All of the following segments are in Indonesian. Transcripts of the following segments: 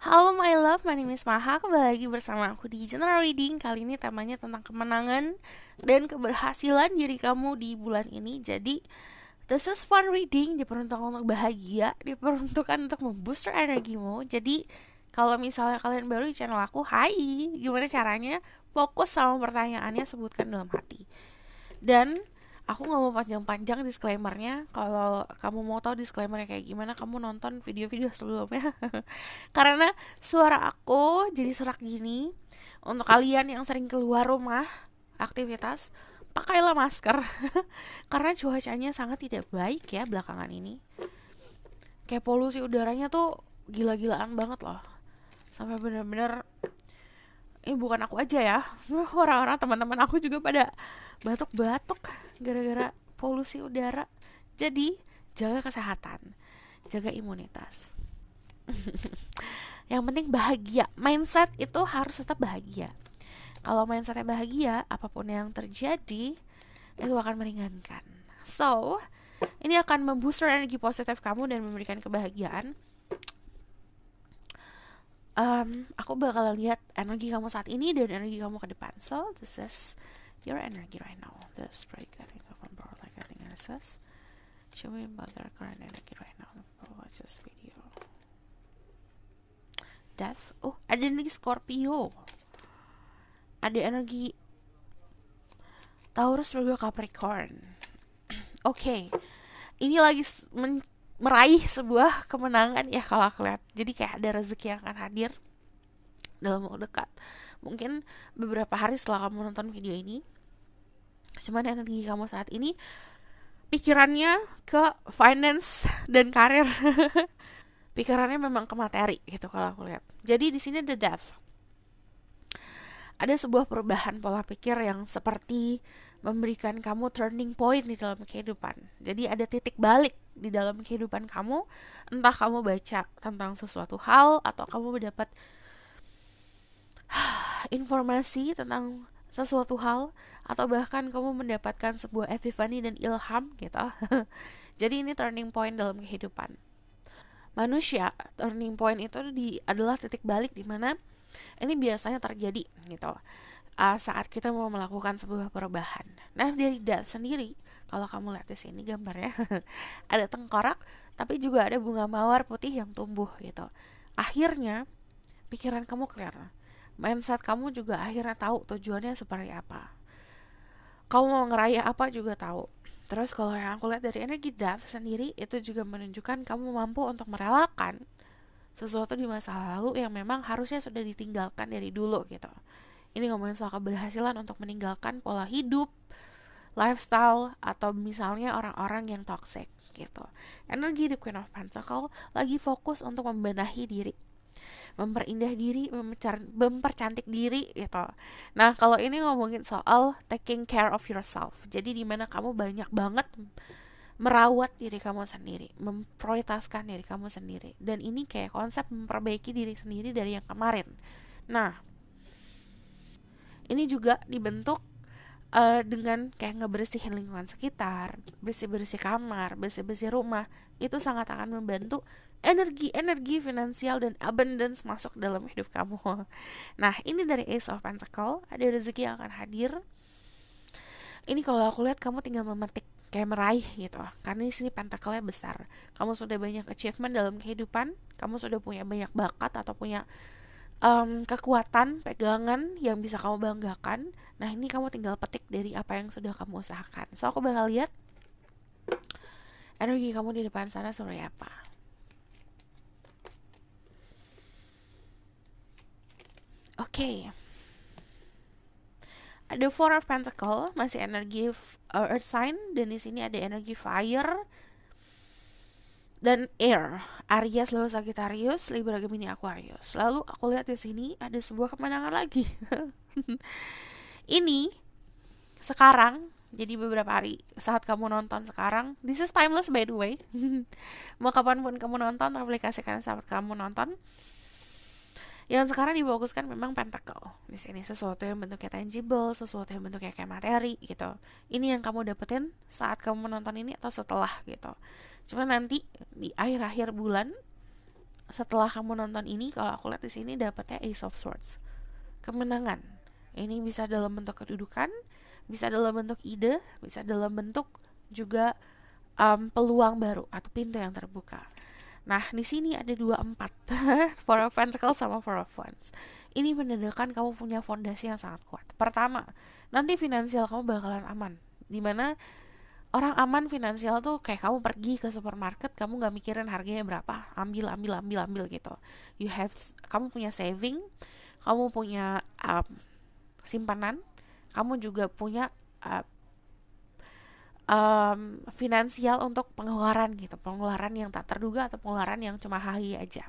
Halo my love, my name is Maha. Kembali lagi bersama aku di General Reading. Kali ini temanya tentang kemenangan dan keberhasilan diri kamu di bulan ini. Jadi, this is fun reading, diperuntukkan untuk bahagia, diperuntukkan untuk membooster energimu. Jadi, kalau misalnya kalian baru di channel aku, hai, gimana caranya? Fokus sama pertanyaannya, sebutkan dalam hati. Dan aku nggak mau panjang-panjang disclaimernya. Kalau kamu mau tahu disclaimernya kayak gimana, kamu nonton video-video sebelumnya. Karena suara aku jadi serak gini. Untuk kalian yang sering keluar rumah aktivitas, pakailah masker. Karena cuacanya sangat tidak baik ya belakangan ini. Kayak polusi udaranya tuh gila-gilaan banget loh. Sampai bener-bener, ini bukan aku aja ya, orang-orang teman-teman aku juga pada batuk-batuk gara-gara polusi udara. Jadi jaga kesehatan, jaga imunitas. Yang penting bahagia. Mindset itu harus tetap bahagia. Kalau mindsetnya bahagia, apapun yang terjadi itu akan meringankan. So, ini akan membooster energi positif kamu dan memberikan kebahagiaan. Aku bakal lihat energi kamu saat ini dan energi kamu ke depan. So, this is your energy right now. This break, I think, from power like I think this is. Show me about their current energy right now. Watch this video. Death. Oh, ada energi Scorpio. Ada energi Taurus, Virgo, Capricorn. Oke. Ini lagi meraih sebuah kemenangan ya kalau aku lihat. Jadi kayak ada rezeki yang akan hadir dalam waktu dekat. Mungkin beberapa hari setelah kamu nonton video ini. Cuman energi kamu saat ini pikirannya ke finance dan karir. Pikirannya memang ke materi gitu kalau aku lihat. Jadi di sini ada death. Ada sebuah perubahan pola pikir yang seperti memberikan kamu turning point di dalam kehidupan. Jadi ada titik balik di dalam kehidupan kamu. Entah kamu baca tentang sesuatu hal atau kamu mendapat informasi tentang sesuatu hal, atau bahkan kamu mendapatkan sebuah epiphany dan ilham gitu. Jadi ini turning point dalam kehidupan manusia. Turning point itu adalah titik balik di mana ini biasanya terjadi gitu saat kita mau melakukan sebuah perubahan. Nah, dari dat sendiri, kalau kamu lihat di sini gambarnya, ada tengkorak, tapi juga ada bunga mawar putih yang tumbuh gitu. Akhirnya pikiran kamu clear, mindset kamu juga akhirnya tahu tujuannya seperti apa. Kamu mau ngeraya apa juga tahu. Terus kalau yang aku lihat dari energi dat sendiri, itu juga menunjukkan kamu mampu untuk merelakan sesuatu di masa lalu yang memang harusnya sudah ditinggalkan dari dulu gitu. Ini ngomongin soal keberhasilan untuk meninggalkan pola hidup, lifestyle, atau misalnya orang-orang yang toxic gitu. Energi The Queen of Pentacles lagi fokus untuk membenahi diri, memperindah diri, mempercantik diri gitu. Nah, kalau ini ngomongin soal taking care of yourself. Jadi dimana kamu banyak banget merawat diri kamu sendiri, memprioritaskan diri kamu sendiri. Dan ini kayak konsep memperbaiki diri sendiri dari yang kemarin. Nah, ini juga dibentuk dengan kayak ngebersihin lingkungan sekitar, bersih-bersih kamar, bersih-bersih rumah. Itu sangat akan membantu energi-energi finansial dan abundance masuk dalam hidup kamu. Nah, ini dari Ace of Pentacles, ada rezeki yang akan hadir. Ini kalau aku lihat kamu tinggal memetik, kayak meraih gitu. Karena di sini pentacle-nya besar. Kamu sudah banyak achievement dalam kehidupan, kamu sudah punya banyak bakat atau punya kekuatan, pegangan yang bisa kamu banggakan. Nah, ini kamu tinggal petik dari apa yang sudah kamu usahakan. So, aku bakal lihat energi kamu di depan sana seperti apa. Oke. Ada Four of Pentacles, masih energi Earth sign, dan di sini ada energi Fire dan Air. Aries, Leo, Sagittarius, Libra, Gemini, Aquarius. Lalu aku lihat di sini ada sebuah kemenangan lagi. Ini sekarang, jadi beberapa hari saat kamu nonton sekarang, this is timeless by the way. Mau kapanpun kamu nonton, aplikasikan saat kamu nonton. Yang sekarang difokuskan memang pentacle. Di sini sesuatu yang bentuknya tangible, sesuatu yang bentuknya kayak materi gitu. Ini yang kamu dapetin saat kamu menonton ini atau setelah gitu. Cuma nanti di akhir-akhir bulan setelah kamu nonton ini, kalau aku lihat di sini dapatnya Ace of Swords, kemenangan. Ini bisa dalam bentuk kedudukan, bisa dalam bentuk ide, bisa dalam bentuk juga peluang baru atau pintu yang terbuka. Nah, di sini ada 24 Four of Pentacles sama Four of Wands. Ini menandakan kamu punya fondasi yang sangat kuat. Pertama, nanti finansial kamu bakalan aman. Dimana orang aman finansial tuh kayak kamu pergi ke supermarket, kamu gak mikirin harganya berapa, ambil gitu. Kamu punya saving, kamu punya simpanan, kamu juga punya finansial untuk pengeluaran gitu, pengeluaran yang tak terduga atau pengeluaran yang cuma hahi aja.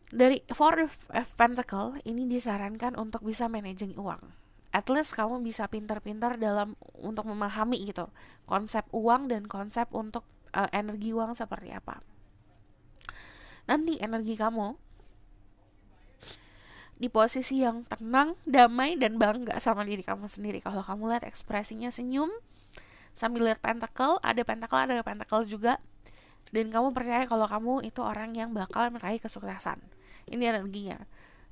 Dari Four of Pentacles ini disarankan untuk bisa managing uang. At least kamu bisa pintar-pintar dalam untuk memahami gitu konsep uang dan konsep untuk energi uang seperti apa. Nanti energi kamu di posisi yang tenang, damai, dan bangga sama diri kamu sendiri. Kalau kamu lihat ekspresinya senyum sambil lihat pentacle, ada pentacle juga, dan kamu percaya kalau kamu itu orang yang bakal meraih kesuksesan. Ini energinya.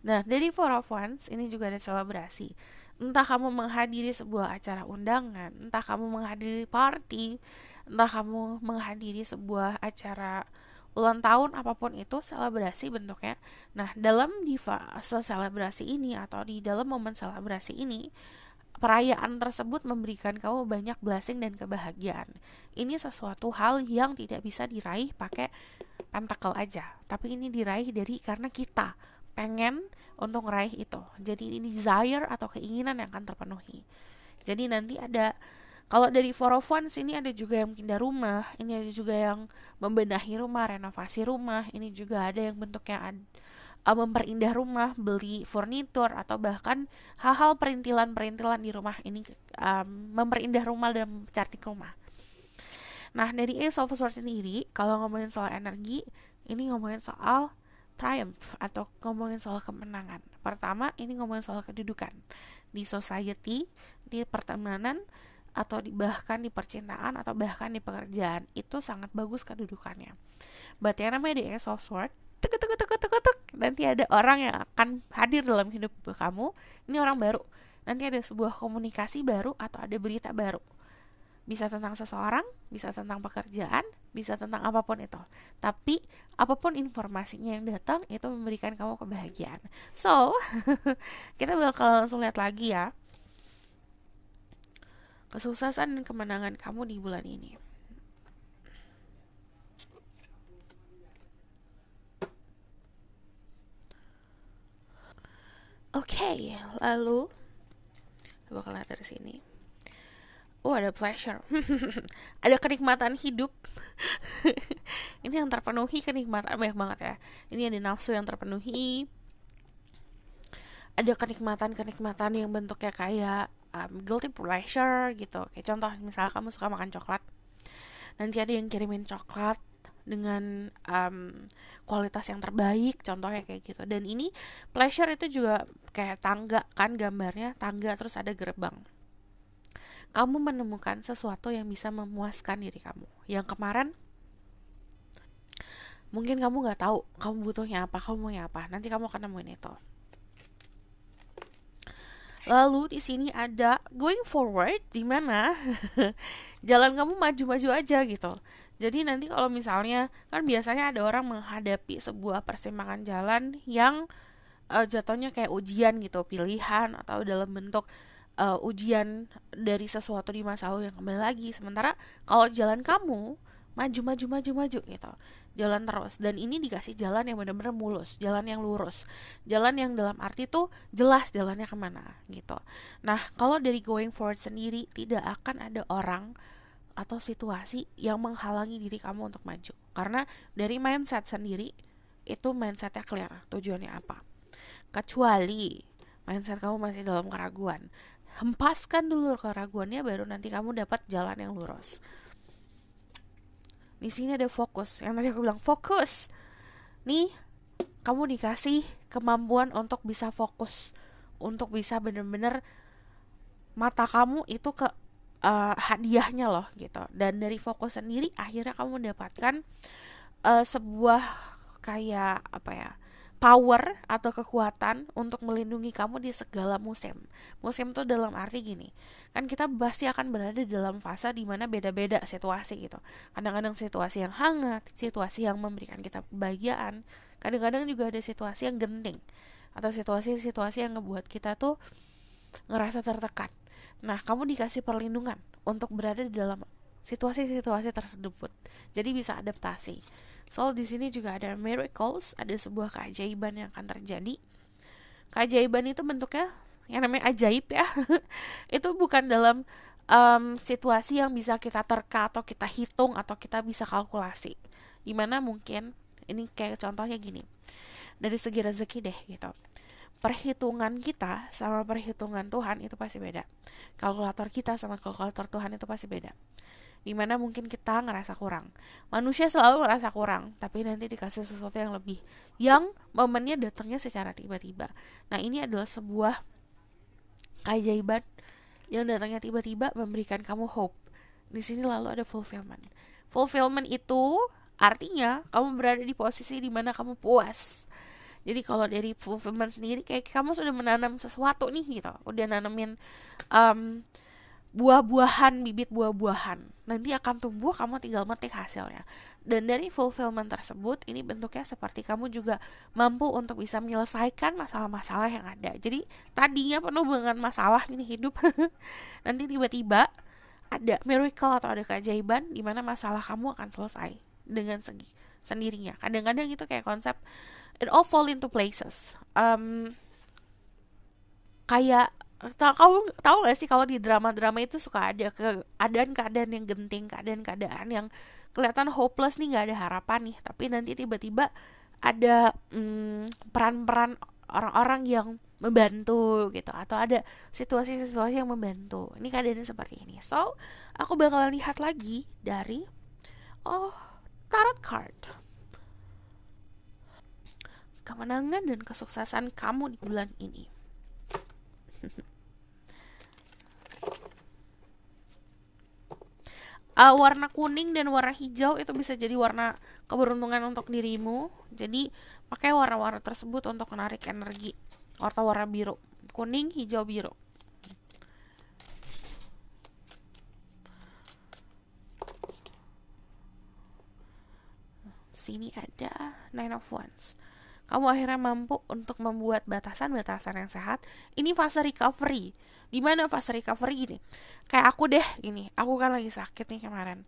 Nah, dari Four of Wands ini juga ada selebrasi. Entah kamu menghadiri sebuah acara undangan, entah kamu menghadiri party, entah kamu menghadiri sebuah acara ulang tahun, apapun itu selebrasi bentuknya. Nah, dalam di fase selebrasi ini atau di dalam momen selebrasi ini, perayaan tersebut memberikan kamu banyak blessing dan kebahagiaan. Ini sesuatu hal yang tidak bisa diraih pakai pentacle aja, tapi ini diraih dari karena kita pengen untuk meraih itu. Jadi ini desire atau keinginan yang akan terpenuhi. Jadi nanti ada, kalau dari Four of Wands ini ada juga yang pindah rumah, ini ada juga yang membenahi rumah, renovasi rumah, ini juga ada yang bentuknya memperindah rumah, beli furnitur, atau bahkan hal-hal perintilan-perintilan di rumah ini, memperindah rumah dan mempercantik rumah. Nah, dari Ace of Swords sendiri, kalau ngomongin soal energi, ini ngomongin soal triumph atau ngomongin soal kemenangan. Pertama, ini ngomongin soal kedudukan di society, di pertemanan, atau bahkan di percintaan, atau bahkan di pekerjaan. Itu sangat bagus kedudukannya. But yang namanya di Ace of Swords, nanti ada orang yang akan hadir dalam hidup kamu. Ini orang baru. Nanti ada sebuah komunikasi baru atau ada berita baru. Bisa tentang seseorang, bisa tentang pekerjaan, bisa tentang apapun itu. Tapi apapun informasinya yang datang itu memberikan kamu kebahagiaan. So, kita bakal langsung lihat lagi ya kesuksesan dan kemenangan kamu di bulan ini. Oke, lalu kita bakal lihat dari sini. Ada pleasure. Ada kenikmatan hidup. Ini yang terpenuhi, kenikmatan banyak banget ya. Ini ada nafsu yang terpenuhi. Ada kenikmatan-kenikmatan yang bentuknya kayak guilty pleasure gitu. Kayak contoh misalnya kamu suka makan coklat, nanti ada yang kirimin coklat dengan kualitas yang terbaik, contohnya kayak gitu. Dan ini pleasure itu juga kayak tangga kan, gambarnya tangga terus ada gerbang. Kamu menemukan sesuatu yang bisa memuaskan diri kamu. Yang kemarin mungkin kamu gak tahu kamu butuhnya apa, kamu maunya apa. Nanti kamu akan nemuin itu. Lalu di sini ada going forward, di mana jalan kamu maju-maju aja gitu. Jadi nanti kalau misalnya kan biasanya ada orang menghadapi sebuah persimpangan jalan yang jatuhnya kayak ujian gitu, pilihan atau dalam bentuk ujian dari sesuatu di masa lalu yang kembali lagi. Sementara kalau jalan kamu maju gitu, jalan terus, dan ini dikasih jalan yang benar-benar mulus, jalan yang lurus, jalan yang dalam arti tuh jelas jalannya kemana gitu. Nah, kalau dari going forward sendiri tidak akan ada orang atau situasi yang menghalangi diri kamu untuk maju, karena dari mindset sendiri itu mindsetnya clear tujuannya apa. Kecuali mindset kamu masih dalam keraguan, hempaskan dulu keraguannya, baru nanti kamu dapat jalan yang lurus. Di sini ada fokus. Yang tadi aku bilang fokus. Nih, kamu dikasih kemampuan untuk bisa fokus, untuk bisa bener-bener mata kamu itu ke hadiahnya loh gitu. Dan dari fokus sendiri akhirnya kamu mendapatkan sebuah kayak apa ya, power atau kekuatan untuk melindungi kamu di segala musim. Musim tuh dalam arti gini, kan kita pasti akan berada dalam fase dimana beda-beda situasi gitu. Kadang-kadang situasi yang hangat, situasi yang memberikan kita kebahagiaan, kadang-kadang juga ada situasi yang genting atau situasi-situasi yang ngebuat kita tuh ngerasa tertekan. Nah, kamu dikasih perlindungan untuk berada di dalam situasi-situasi tersebut. Jadi bisa adaptasi. So di sini juga ada miracles, ada sebuah keajaiban yang akan terjadi. Keajaiban itu bentuknya yang namanya ajaib ya. Itu bukan dalam situasi yang bisa kita terka atau kita hitung atau kita bisa kalkulasi. Dimana mungkin ini kayak contohnya gini, dari segi rezeki deh gitu. Perhitungan kita sama perhitungan Tuhan itu pasti beda. Kalkulator kita sama kalkulator Tuhan itu pasti beda. Dimana mungkin kita ngerasa kurang. Manusia selalu ngerasa kurang, tapi nanti dikasih sesuatu yang lebih, yang momennya datangnya secara tiba-tiba. Nah, ini adalah sebuah keajaiban yang datangnya tiba-tiba memberikan kamu hope. Di sini lalu ada fulfillment. Fulfillment itu artinya kamu berada di posisi dimana kamu puas. Jadi kalau dari fulfillment sendiri, kayak kamu sudah menanam sesuatu nih gitu, udah nanamin buah-buahan, bibit buah-buahan, nanti akan tumbuh, kamu tinggal metik hasilnya. Dan dari fulfillment tersebut, ini bentuknya seperti kamu juga mampu untuk bisa menyelesaikan masalah-masalah yang ada. Jadi tadinya penuh dengan masalah ini hidup, nanti tiba-tiba ada miracle atau ada keajaiban di mana masalah kamu akan selesai dengan sendirinya. Kadang-kadang itu kayak konsep it all fall into places. Kayak kamu tahu gak sih kalau di drama-drama itu suka ada keadaan-keadaan yang genting, keadaan-keadaan yang kelihatan hopeless nih, nggak ada harapan nih, tapi nanti tiba-tiba ada peran-peran orang-orang yang membantu gitu, atau ada situasi-situasi yang membantu. Ini keadaannya seperti ini. So aku bakalan lihat lagi dari tarot card, kemenangan dan kesuksesan kamu di bulan ini. Warna kuning dan warna hijau itu bisa jadi warna keberuntungan untuk dirimu. Jadi pakai warna-warna tersebut untuk menarik energi. Warna biru, kuning, hijau, biru. Sini ada Nine of Wands. Kamu akhirnya mampu untuk membuat batasan-batasan yang sehat. Ini fase recovery. Dimana fase recovery gini, kayak aku deh gini, aku kan lagi sakit nih kemarin,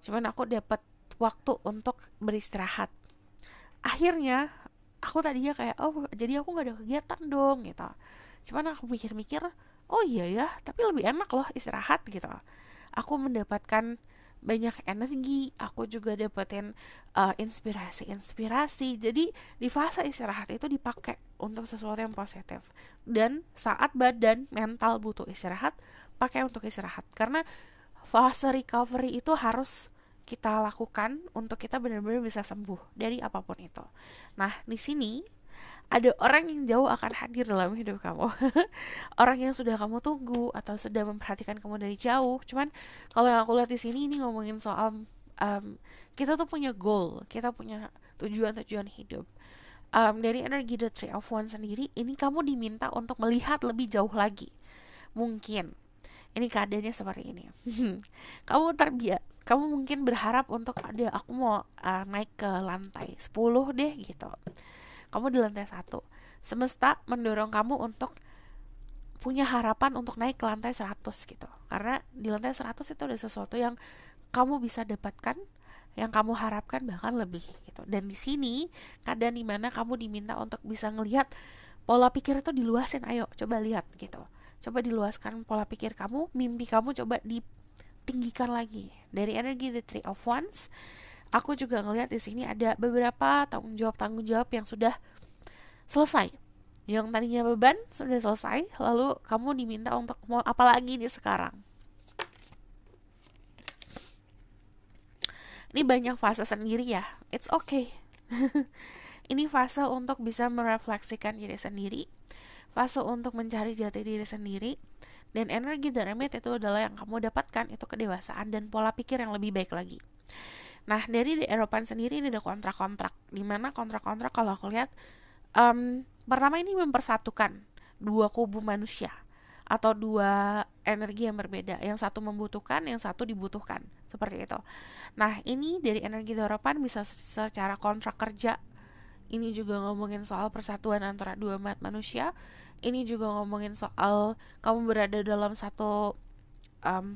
cuman aku dapat waktu untuk beristirahat. Akhirnya aku tadinya kayak, jadi aku gak ada kegiatan dong gitu, cuman aku mikir-mikir, oh iya ya, tapi lebih enak loh istirahat gitu. Aku mendapatkan banyak energi, aku juga dapetin inspirasi. Jadi di fase istirahat itu dipakai untuk sesuatu yang positif. Dan saat badan mental butuh istirahat, pakai untuk istirahat. Karena fase recovery itu harus kita lakukan untuk kita benar-benar bisa sembuh dari apapun itu. Nah, di sini ada orang yang jauh akan hadir dalam hidup kamu. Orang yang sudah kamu tunggu atau sudah memperhatikan kamu dari jauh. Cuman kalau yang aku lihat di sini, ini ngomongin soal kita tuh punya goal, kita punya tujuan-tujuan hidup. Dari energi The Three of Wands sendiri, ini kamu diminta untuk melihat lebih jauh lagi. Mungkin ini keadaannya seperti ini. Kamu mungkin berharap untuk aku mau naik ke lantai 10 deh gitu. Kamu di lantai 1. Semesta mendorong kamu untuk punya harapan untuk naik ke lantai 100 gitu. Karena di lantai 100 itu ada sesuatu yang kamu bisa dapatkan, yang kamu harapkan bahkan lebih gitu. Dan di sini keadaan dimana kamu diminta untuk bisa ngelihat pola pikir itu diluasin. Ayo coba lihat gitu. Coba diluaskan pola pikir kamu, mimpi kamu coba ditinggikan lagi. Dari energi The Three of Wands, aku juga ngelihat di sini ada beberapa tanggung jawab yang sudah selesai. Yang tadinya beban sudah selesai, lalu kamu diminta untuk mau apa lagi nih sekarang. Ini banyak fase sendiri ya. It's okay. Ini fase untuk bisa merefleksikan diri sendiri, fase untuk mencari jati diri sendiri. Dan energi The Hermit itu adalah yang kamu dapatkan, itu kedewasaan dan pola pikir yang lebih baik lagi. Nah, dari di Eropa sendiri ini ada kontrak-kontrak, dimana kontrak-kontrak kalau aku lihat, pertama ini mempersatukan dua kubu manusia atau dua energi yang berbeda, yang satu membutuhkan, yang satu dibutuhkan, seperti itu. Nah, ini dari energi Eropa bisa secara kontrak kerja. Ini juga ngomongin soal persatuan antara dua manusia. Ini juga ngomongin soal kamu berada dalam satu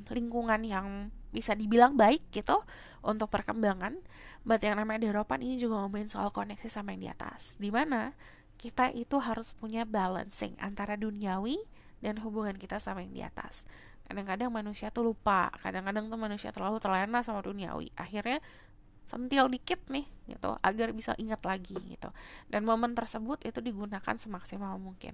lingkungan yang bisa dibilang baik gitu untuk perkembangan. But yang namanya deropan ini juga ngomongin soal koneksi sama yang di atas, dimana kita itu harus punya balancing antara duniawi dan hubungan kita sama yang di atas. Kadang-kadang manusia tuh lupa, kadang-kadang tuh manusia terlalu terlena sama duniawi, akhirnya sentil dikit nih gitu agar bisa ingat lagi gitu, dan momen tersebut itu digunakan semaksimal mungkin.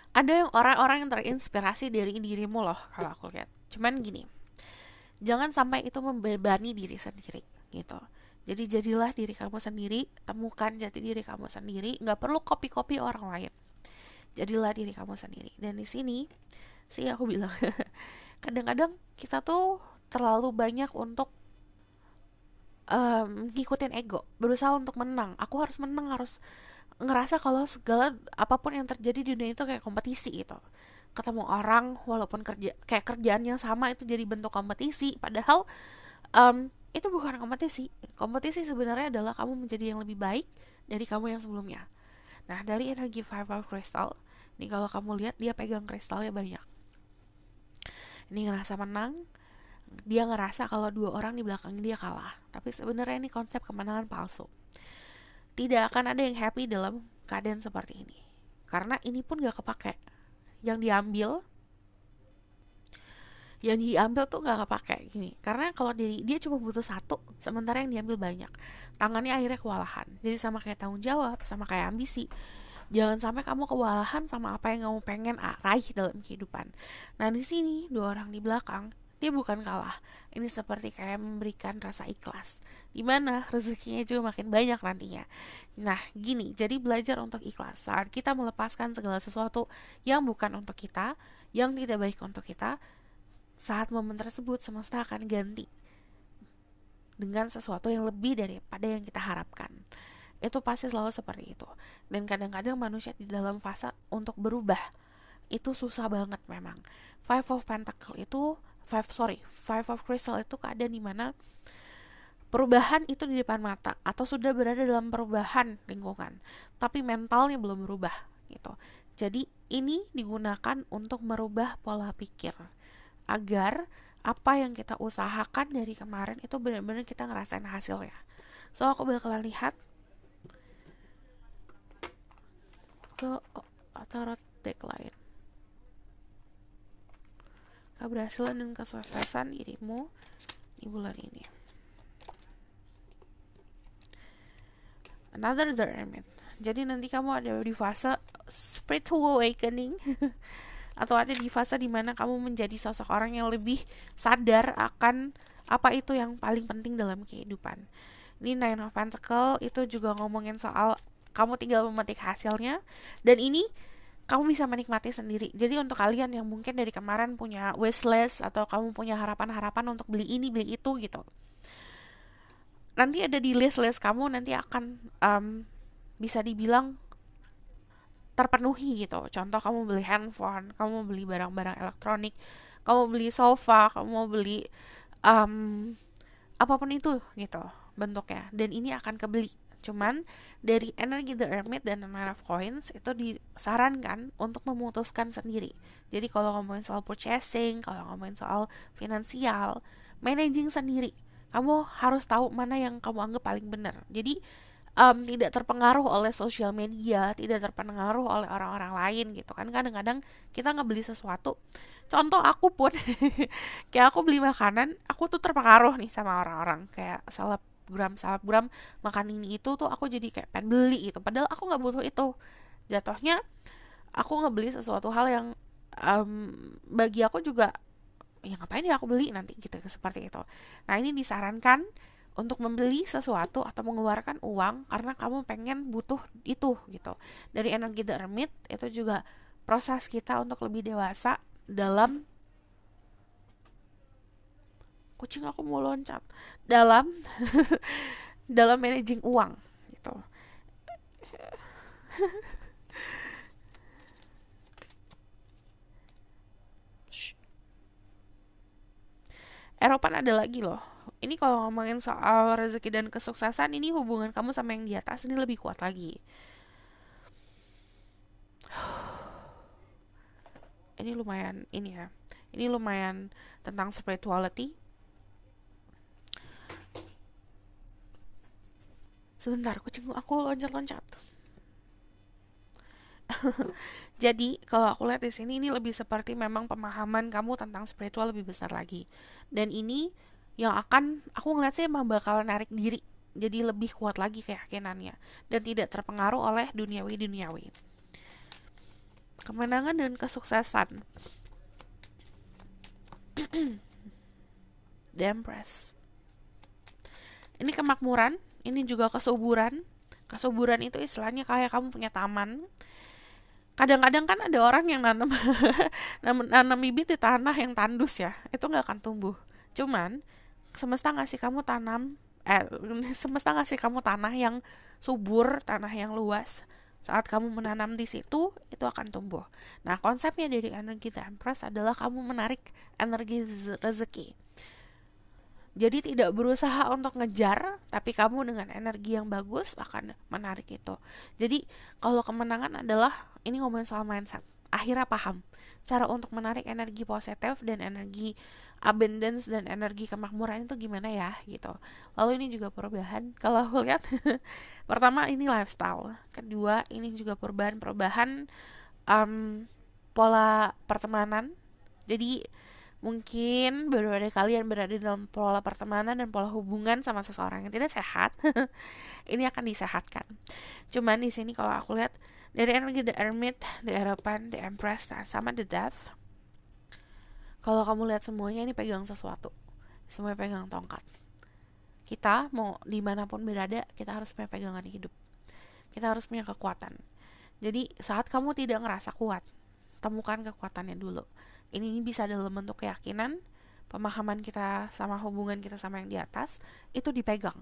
Ada yang orang-orang yang terinspirasi dari dirimu loh kalau aku lihat. Cuman gini, jangan sampai itu membebani diri sendiri gitu. Jadi jadilah diri kamu sendiri, temukan jati diri kamu sendiri, nggak perlu copy-copy orang lain. Jadilah diri kamu sendiri. Dan di sini sih aku bilang, kadang-kadang kita tuh terlalu banyak untuk ngikutin ego, berusaha untuk menang. Aku harus menang, harus ngerasa kalau segala apapun yang terjadi di dunia itu kayak kompetisi gitu. Ketemu orang walaupun kerja kayak kerjaan yang sama itu jadi bentuk kompetisi, padahal itu bukan kompetisi. Kompetisi sebenarnya adalah kamu menjadi yang lebih baik dari kamu yang sebelumnya. Nah, dari energi Five of Crystal ini, kalau kamu lihat dia pegang kristalnya banyak, ini ngerasa menang. Dia ngerasa kalau dua orang di belakang dia kalah, tapi sebenarnya ini konsep kemenangan palsu. Tidak akan ada yang happy dalam keadaan seperti ini, karena ini pun gak kepake. Yang diambil tuh gak kepake gini, karena kalau dia cuma butuh satu, sementara yang diambil banyak. Tangannya akhirnya kewalahan. Jadi sama kayak tanggung jawab, sama kayak ambisi. Jangan sampai kamu kewalahan sama apa yang kamu pengen raih dalam kehidupan. Nah, di sini dua orang di belakang, dia bukan kalah. Ini seperti kayak memberikan rasa ikhlas, dimana rezekinya juga makin banyak nantinya. Nah, gini, jadi belajar untuk ikhlas saat kita melepaskan segala sesuatu yang bukan untuk kita, yang tidak baik untuk kita. Saat momen tersebut, semesta akan ganti dengan sesuatu yang lebih daripada yang kita harapkan. Itu pasti selalu seperti itu. Dan kadang-kadang manusia di dalam fase untuk berubah itu susah banget memang. Five of Pentacle itu Five of Crystal itu keadaan dimana perubahan itu di depan mata atau sudah berada dalam perubahan lingkungan, tapi mentalnya belum berubah gitu. Jadi ini digunakan untuk merubah pola pikir agar apa yang kita usahakan dari kemarin itu benar-benar kita ngerasain hasilnya. So aku bakalan lihat ke tarot deck lain. Keberhasilan dan kesuksesan dirimu di bulan ini. Another the Hermit. Jadi nanti kamu ada di fase spiritual awakening atau ada di fase dimana kamu menjadi sosok orang yang lebih sadar akan apa itu yang paling penting dalam kehidupan. Ini Nine of Pentacles itu juga ngomongin soal kamu tinggal memetik hasilnya, dan ini kamu bisa menikmati sendiri. Jadi untuk kalian yang mungkin dari kemarin punya wishlist atau kamu punya harapan-harapan untuk beli ini beli itu gitu, nanti ada di list-list kamu nanti akan bisa dibilang terpenuhi gitu. Contoh kamu beli handphone, kamu beli barang-barang elektronik, kamu beli sofa, kamu beli apapun itu gitu bentuknya, dan ini akan kebeli. Cuman dari energi The Hermit dan The Nine of Coins itu disarankan untuk memutuskan sendiri. Jadi kalau ngomongin soal purchasing, kalau ngomongin soal finansial, managing sendiri, kamu harus tahu mana yang kamu anggap paling benar. Jadi tidak terpengaruh oleh sosial media, tidak terpengaruh oleh orang-orang lain gitu kan. Kadang-kadang kita ngebeli sesuatu, contoh aku pun kayak aku beli makanan, aku tuh terpengaruh nih sama orang-orang kayak selebgram makan ini itu tuh, aku jadi kayak pengen beli gitu, padahal aku nggak butuh itu. Jatuhnya aku ngebeli sesuatu hal yang bagi aku juga ya ngapain ya aku beli nanti gitu, seperti itu. Nah, ini disarankan untuk membeli sesuatu atau mengeluarkan uang karena kamu pengen butuh itu gitu. Dari energi The Hermit itu juga proses kita untuk lebih dewasa dalam kucing aku mau loncat dalam dalam managing uang gitu. Eropan ada lagi loh. Ini kalau ngomongin soal rezeki dan kesuksesan, ini hubungan kamu sama yang di atas ini lebih kuat lagi. Ini lumayan ini ya. Ini lumayan tentang spirituality. Sebentar, kucing aku loncat-loncat. Jadi kalau aku lihat di sini ini lebih seperti memang pemahaman kamu tentang spiritual lebih besar lagi. Dan ini yang akan aku ngeliat sih emang bakal narik diri. Jadi lebih kuat lagi keyakinannya dan tidak terpengaruh oleh duniawi. Kemenangan dan kesuksesan. The Empress. Ini kemakmuran, ini juga kesuburan. Kesuburan itu istilahnya kayak kamu punya taman. Kadang-kadang kan ada orang yang nanam bibit di tanah yang tandus ya, itu nggak akan tumbuh. Cuman semesta ngasih kamu semesta ngasih kamu tanah yang subur, tanah yang luas. Saat kamu menanam di situ, itu akan tumbuh. Nah, konsepnya dari energi The Empress adalah kamu menarik energi rezeki. Jadi tidak berusaha untuk ngejar, tapi kamu dengan energi yang bagus akan menarik itu. Jadi kalau kemenangan adalah, ini ngomongin soal mindset. Akhirnya paham cara untuk menarik energi positif dan energi abundance dan energi kemakmuran itu gimana ya gitu. Lalu ini juga perubahan. Kalau aku lihat, pertama ini lifestyle. Kedua ini juga perubahan pola pertemanan. Jadi mungkin beberapa kalian berada dalam pola pertemanan dan pola hubungan sama seseorang yang tidak sehat. Ini akan disehatkan. Cuman di sini kalau aku lihat dari energi The Hermit, The Hierophant, The Empress, sama The Death. Kalau kamu lihat semuanya ini pegang sesuatu. Semuanya pegang tongkat. Kita mau dimanapun berada, kita harus punya pegangan hidup. Kita harus punya kekuatan. Jadi saat kamu tidak ngerasa kuat, temukan kekuatannya dulu. Ini bisa dalam bentuk keyakinan, pemahaman kita sama hubungan kita sama yang di atas, itu dipegang.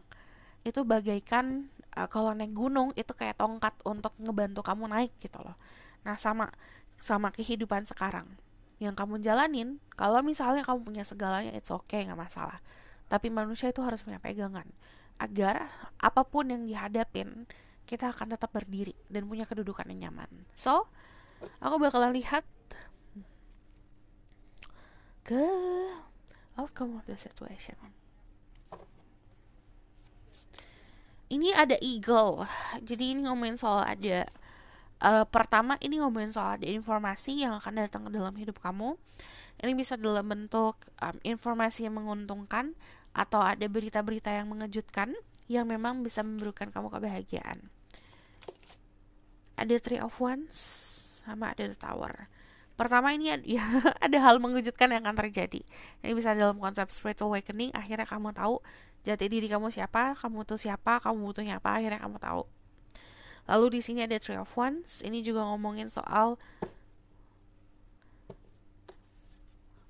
Itu bagaikan kalau naik gunung itu kayak tongkat untuk ngebantu kamu naik gitu loh. Nah sama kehidupan sekarang yang kamu jalanin, kalau misalnya kamu punya segalanya, it's okay, nggak masalah. Tapi manusia itu harus punya pegangan agar apapun yang dihadapin kita akan tetap berdiri dan punya kedudukan yang nyaman. So, aku bakalan lihat ke outcome of the situation. Ini ada eagle. Jadi ini ngomongin soal ada pertama ini ngomongin soal ada informasi yang akan datang ke dalam hidup kamu. Ini bisa dalam bentuk informasi yang menguntungkan atau ada berita-berita yang mengejutkan yang memang bisa memberikan kamu kebahagiaan. Ada Three of Wands sama ada The Tower. Pertama ini ada hal mengejutkan yang akan terjadi. Ini bisa dalam konsep spiritual awakening. Akhirnya kamu tahu jati diri kamu siapa, kamu tuh siapa, kamu butuhnya apa. Akhirnya kamu tahu. Lalu di sini ada Three of Wands. Ini juga ngomongin soal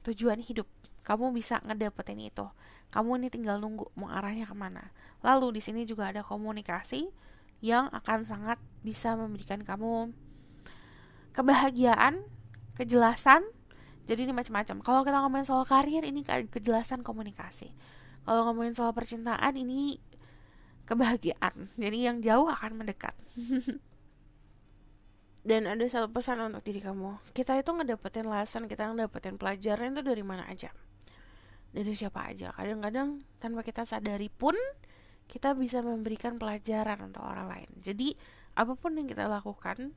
tujuan hidup. Kamu bisa ngedapetin itu. Kamu ini tinggal nunggu mau arahnya kemana. Lalu di sini juga ada komunikasi yang akan sangat bisa memberikan kamu kebahagiaan, kejelasan. Jadi ini macam-macam. Kalau kita ngomongin soal karir, ini kejelasan komunikasi. Kalau ngomongin soal percintaan, ini kebahagiaan. Jadi yang jauh akan mendekat. Dan ada satu pesan untuk diri kamu. Kita itu ngedapetin lesson, kita ngedapetin pelajaran itu dari mana aja. Dari siapa aja. Kadang-kadang tanpa kita sadari pun kita bisa memberikan pelajaran untuk orang lain. Jadi apapun yang kita lakukan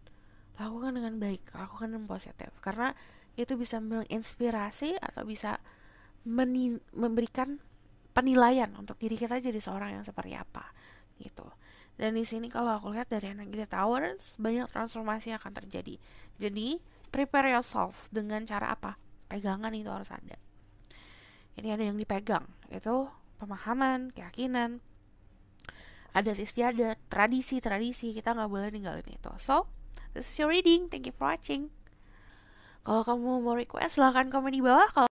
dengan baik, lakukan dengan positif. Karena itu bisa menginspirasi atau bisa memberikan penilaian untuk diri kita jadi seorang yang seperti apa gitu. Dan di sini kalau aku lihat dari energi The Towers, banyak transformasi yang akan terjadi. Jadi prepare yourself dengan cara apa? Pegangan itu harus ada. Ini ada yang dipegang, itu pemahaman, keyakinan, adat istiadat, tradisi, kita nggak boleh ninggalin itu. So, this is your reading. Thank you for watching. Kalau kamu mau request silahkan komen di bawah. Kalau